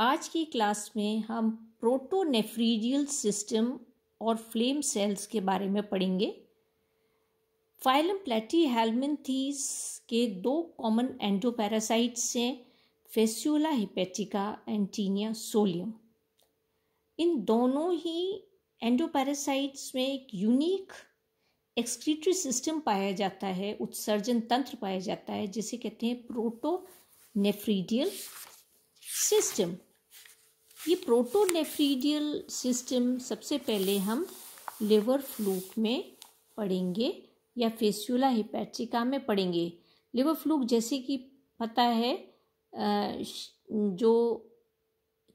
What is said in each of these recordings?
आज की क्लास में हम प्रोटोनेफ्रीडियल सिस्टम और फ्लेम सेल्स के बारे में पढ़ेंगे। फाइलम प्लैटीहेल्मिन्थीस के दो कॉमन एंडोपैरासाइट्स हैं, फेस्यूला हिपैटिका एंड टीनिया सोलियम। इन दोनों ही एंडोपैरासाइट्स में एक यूनिक एक्सक्रीटरी सिस्टम पाया जाता है, उत्सर्जन तंत्र पाया जाता है, जिसे कहते हैं प्रोटोनेफ्रीडियल सिस्टम। ये प्रोटोनेफ्रीडियल सिस्टम सबसे पहले हम लिवर फ्लूक में पढ़ेंगे या फेस्यूला हिपैटिका में पढ़ेंगे। लिवर फ्लूक जैसे कि पता है जो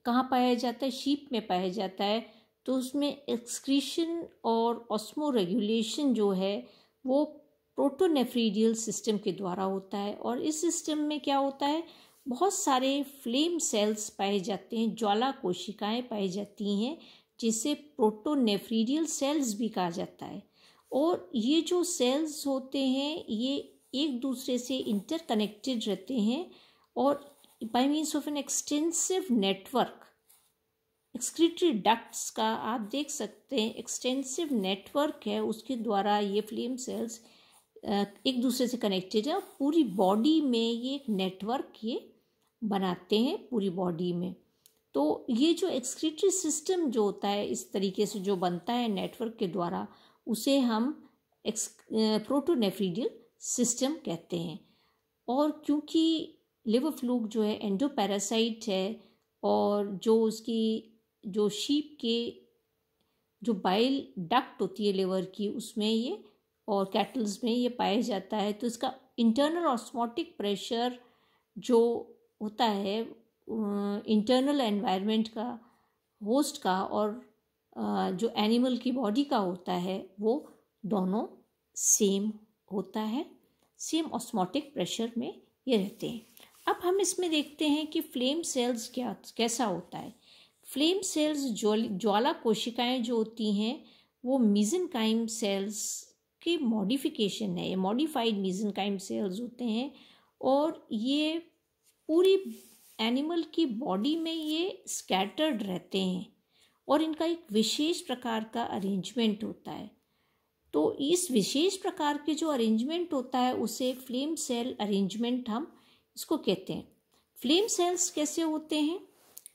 कहाँ पाया जाता है, शीप में पाया जाता है, तो उसमें एक्सक्रीशन और ऑस्मो रेगुलेशन जो है वो प्रोटोनेफ्रीडियल सिस्टम के द्वारा होता है। और इस सिस्टम में क्या होता है, बहुत सारे फ्लेम सेल्स पाए जाते हैं, ज्वाला कोशिकाएं पाई जाती हैं, जिसे प्रोटोनेफ्रीडियल सेल्स भी कहा जाता है। और ये जो सेल्स होते हैं ये एक दूसरे से इंटरकनेक्टेड रहते हैं और bye means of an extensive network, excretory ducts का आप देख सकते हैं, एक्सटेंसिव नेटवर्क है, उसके द्वारा ये फ्लेम सेल्स एक दूसरे से कनेक्टेड है और पूरी बॉडी में ये एक नेटवर्क ये बनाते हैं पूरी बॉडी में। तो ये जो एक्सक्रीटरी सिस्टम जो होता है इस तरीके से जो बनता है नेटवर्क के द्वारा, उसे हम प्रोटोनेफ्रीडियल सिस्टम कहते हैं। और क्योंकि लिवर फ्लूक जो है एंडोपैरासाइट है और जो उसकी जो शीप के जो बाइल डक्ट होती है लिवर की, उसमें ये और कैटल्स में ये पाया जाता है, तो इसका इंटरनल ऑस्मोटिक प्रेशर जो होता है इंटरनल एनवायरनमेंट का, होस्ट का और जो एनिमल की बॉडी का होता है, वो दोनों सेम होता है, सेम ऑस्मोटिक प्रेशर में ये रहते हैं। अब हम इसमें देखते हैं कि फ्लेम सेल्स कैसा होता है। फ्लेम सेल्स ज्वाला कोशिकाएं जो होती हैं वो मीजेनकाइम सेल्स की मॉडिफिकेशन है, ये मॉडिफाइड मीजेनकाइम सेल्स होते हैं और ये पूरी एनिमल की बॉडी में ये स्कैटर्ड रहते हैं और इनका एक विशेष प्रकार का अरेंजमेंट होता है। तो इस विशेष प्रकार के जो अरेंजमेंट होता है उसे फ्लेम सेल अरेंजमेंट हम इसको कहते हैं। फ्लेम सेल्स कैसे होते हैं?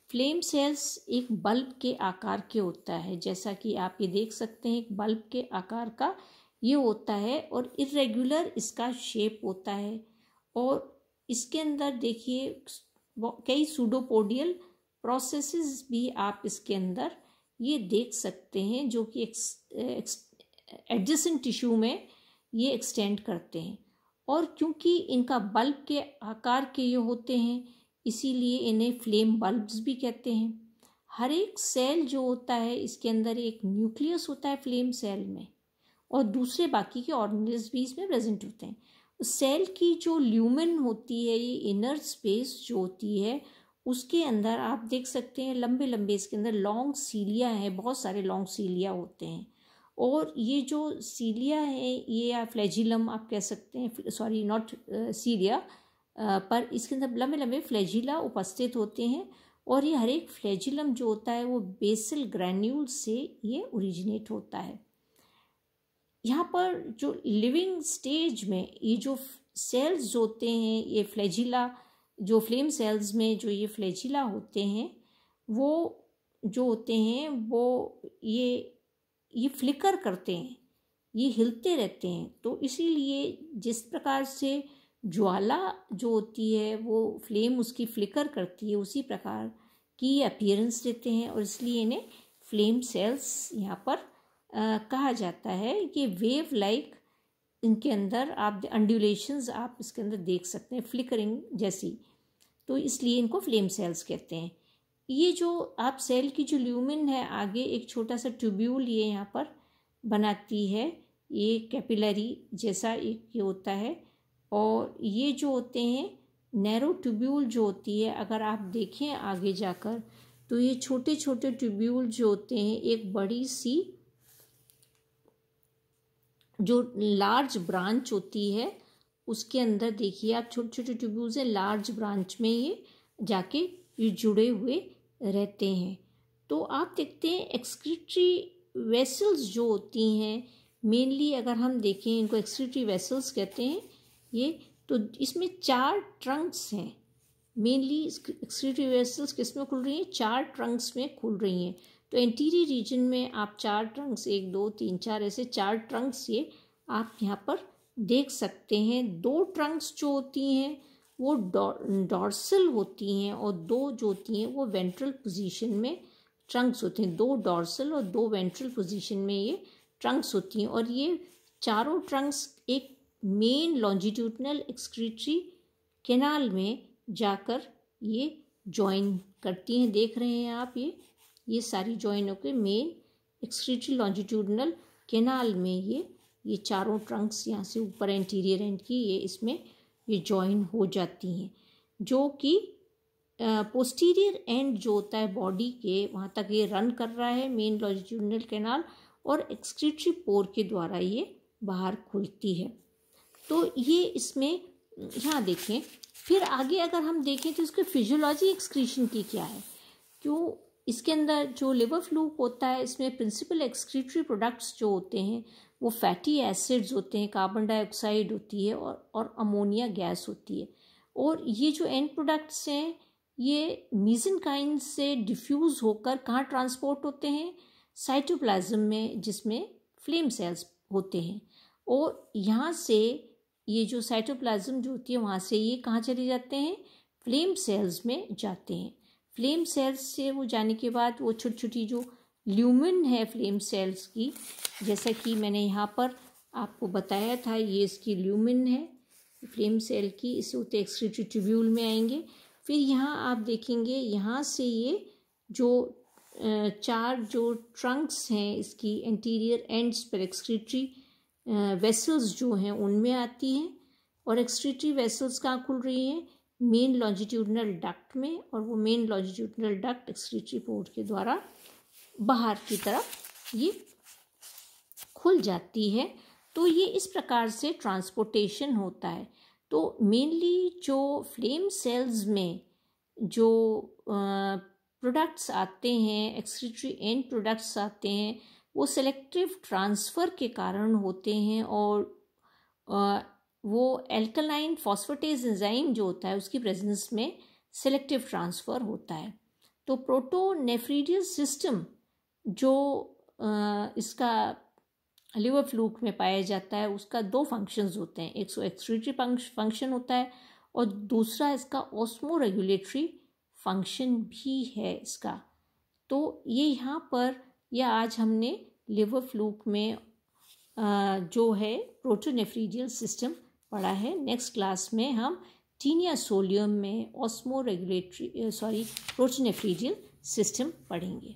फ्लेम सेल्स एक बल्ब के आकार के होता है, जैसा कि आप ये देख सकते हैं, एक बल्ब के आकार का ये होता है और इर्रेगुलर इसका शेप होता है। और इसके अंदर देखिए कई सूडोपोडियल प्रोसेसेस भी आप इसके अंदर ये देख सकते हैं, जो कि एडजेसेंट टिश्यू में ये एक्सटेंड करते हैं। और क्योंकि इनका बल्ब के आकार के ये होते हैं, इसीलिए इन्हें फ्लेम बल्ब्स भी कहते हैं। हर एक सेल जो होता है इसके अंदर एक न्यूक्लियस होता है फ्लेम सेल में, और दूसरे बाकी के ऑर्गेनेल्स भी इसमें प्रेजेंट होते हैं। सेल की जो ल्यूमेन होती है, ये इनर स्पेस जो होती है, उसके अंदर आप देख सकते हैं लंबे लंबे इसके अंदर लॉन्ग सीलिया हैं, बहुत सारे लॉन्ग सीलिया होते हैं। और ये जो सीलिया है ये या फ्लैजिलम आप कह सकते हैं, सॉरी नॉट सीलिया, पर इसके अंदर लंबे लंबे फ्लैजिला उपस्थित होते हैं। और ये हर एक फ्लैजिलम जो होता है वो बेसल ग्रैन्यूल से ये ओरिजिनेट होता है। यहाँ पर जो लिविंग स्टेज में ये जो सेल्स होते हैं, ये फ्लैजिला जो फ्लेम सेल्स में जो ये फ्लैजिला होते हैं वो जो होते हैं वो ये फ्लिकर करते हैं, ये हिलते रहते हैं। तो इसीलिए जिस प्रकार से ज्वाला जो होती है वो फ्लेम उसकी फ्लिकर करती है, उसी प्रकार की अपीयरेंस देते हैं और इसलिए इन्हें फ्लेम सेल्स यहाँ पर कहा जाता है। कि वेव लाइक इनके अंदर आप अंडुलेशंस आप इसके अंदर देख सकते हैं, फ्लिकरिंग जैसी, तो इसलिए इनको फ्लेम सेल्स कहते हैं। ये जो आप सेल की जो ल्यूमेन है आगे एक छोटा सा ट्यूब्यूल ये यहाँ पर बनाती है, ये कैपिलरी जैसा एक ये होता है। और ये जो होते हैं नैरो ट्यूब्यूल जो होती है, अगर आप देखें आगे जाकर तो ये छोटे छोटे ट्यूब्यूल जो होते हैं एक बड़ी सी जो लार्ज ब्रांच होती है उसके अंदर देखिए आप छोटे छोटे ट्यूब्यूल्स हैं, लार्ज ब्रांच में ये जाके ये जुड़े हुए रहते हैं। तो आप देखते हैं एक्सक्रीटरी वेसल्स जो होती हैं, मेनली अगर हम देखें इनको एक्सक्रीटरी वेसल्स कहते हैं ये, तो इसमें 4 ट्रंक्स हैं। मेनली एक्सक्रीटरी वेसल्स किस में खुल रही हैं? 4 ट्रंक्स में खुल रही हैं। तो एंटीरियर रीजन में आप 4 ट्रंक्स, 1 2 3 4 ऐसे 4 ट्रंक्स ये आप यहाँ पर देख सकते हैं। 2 ट्रंक्स जो होती हैं वो डॉर्सल होती हैं और 2 जो होती हैं वो वेंट्रल पोजीशन में ट्रंक्स होते हैं। 2 डॉर्सल और 2 वेंट्रल पोजीशन में ये ट्रंक्स होती हैं, और ये चारों ट्रंक्स एक मेन लॉन्जिट्यूडनल एक्सक्रीटरी कैनाल में जाकर ये जॉइन करती हैं। देख रहे हैं आप ये सारी जॉइन होकर मेन एक्सक्रीटरी लॉन्जिट्यूडनल कैनाल में ये चारों ट्रंक्स यहाँ से ऊपर एंटीरियर एंड की ये जॉइन हो जाती हैं, जो कि पोस्टीरियर एंड जो होता है बॉडी के वहाँ तक ये रन कर रहा है मेन लॉन्जिट्यूडनल कैनाल, और एक्सक्रीटरी पोर के द्वारा ये बाहर खुलती है। तो ये इसमें यहाँ देखें। फिर आगे अगर हम देखें तो इसकी फिजियोलॉजी एक्सक्रीशन की क्या है, क्यों इसके अंदर जो लिवर फ्लूक होता है इसमें प्रिंसिपल एक्सक्रीटरी प्रोडक्ट्स जो होते हैं वो फैटी एसिड्स होते हैं, कार्बन डाइऑक्साइड होती है और अमोनिया गैस होती है। और ये जो एंड प्रोडक्ट्स हैं ये मीसेनकाइम से डिफ्यूज़ होकर कहाँ ट्रांसपोर्ट होते हैं? साइटोप्लाज्म में, जिसमें फ्लेम सेल्स होते हैं। और यहाँ से ये जो साइटोप्लाज्म जो होती है वहाँ से ये कहाँ चले जाते हैं? फ्लेम सेल्स में जाते हैं। फ्लेम सेल्स से वो जाने के बाद वो छोटी छोटी जो ल्यूमेन है फ्लेम सेल्स की, जैसा कि मैंने यहाँ पर आपको बताया था, ये इसकी ल्यूमेन है फ्लेम सेल की, इसे होते एक्सक्रीटरी ट्यूब्यूल में आएंगे। फिर यहाँ आप देखेंगे यहाँ से ये जो 4 जो ट्रंक्स हैं इसकी एंटीरियर एंड्स पर एक्सक्रीटरी वेसल्स जो हैं उनमें आती हैं, और एक्सक्रीटरी वेसल्स कहाँ खुल रही हैं? मेन लॉन्जिट्यूडनल डक्ट में, और वो main longitudinal duct excretory port के द्वारा बाहर की तरफ ये खुल जाती है। तो ये इस प्रकार से ट्रांसपोर्टेशन होता है। तो मेनली जो फ्लेम सेल्स में जो प्रोडक्ट्स आते हैं, एक्सक्रीटरी एंड प्रोडक्ट्स आते हैं, वो सेलेक्टिव ट्रांसफ़र के कारण होते हैं, और वो एल्कलाइन फॉस्फेटेज एंजाइम जो होता है उसकी प्रेजेंस में सेलेक्टिव ट्रांसफ़र होता है। तो प्रोटोनेफ्रिडियल सिस्टम जो इसका लिवर फ्लूक में पाया जाता है उसका 2 फंक्शंस होते हैं। एक सो एक्सक्रीटरी फंक्शन होता है और दूसरा इसका ऑस्मो रेगुलेटरी फंक्शन भी है इसका। तो ये यहाँ पर या आज हमने लिवर फ्लूक में जो है प्रोटोनेफ्रिडियल सिस्टम पढ़ा है। नेक्स्ट क्लास में हम टीनिया सोलियम में ऑस्मो रेगुलेटरी प्रोटोनेफ्रिडियल सिस्टम पढ़ेंगे।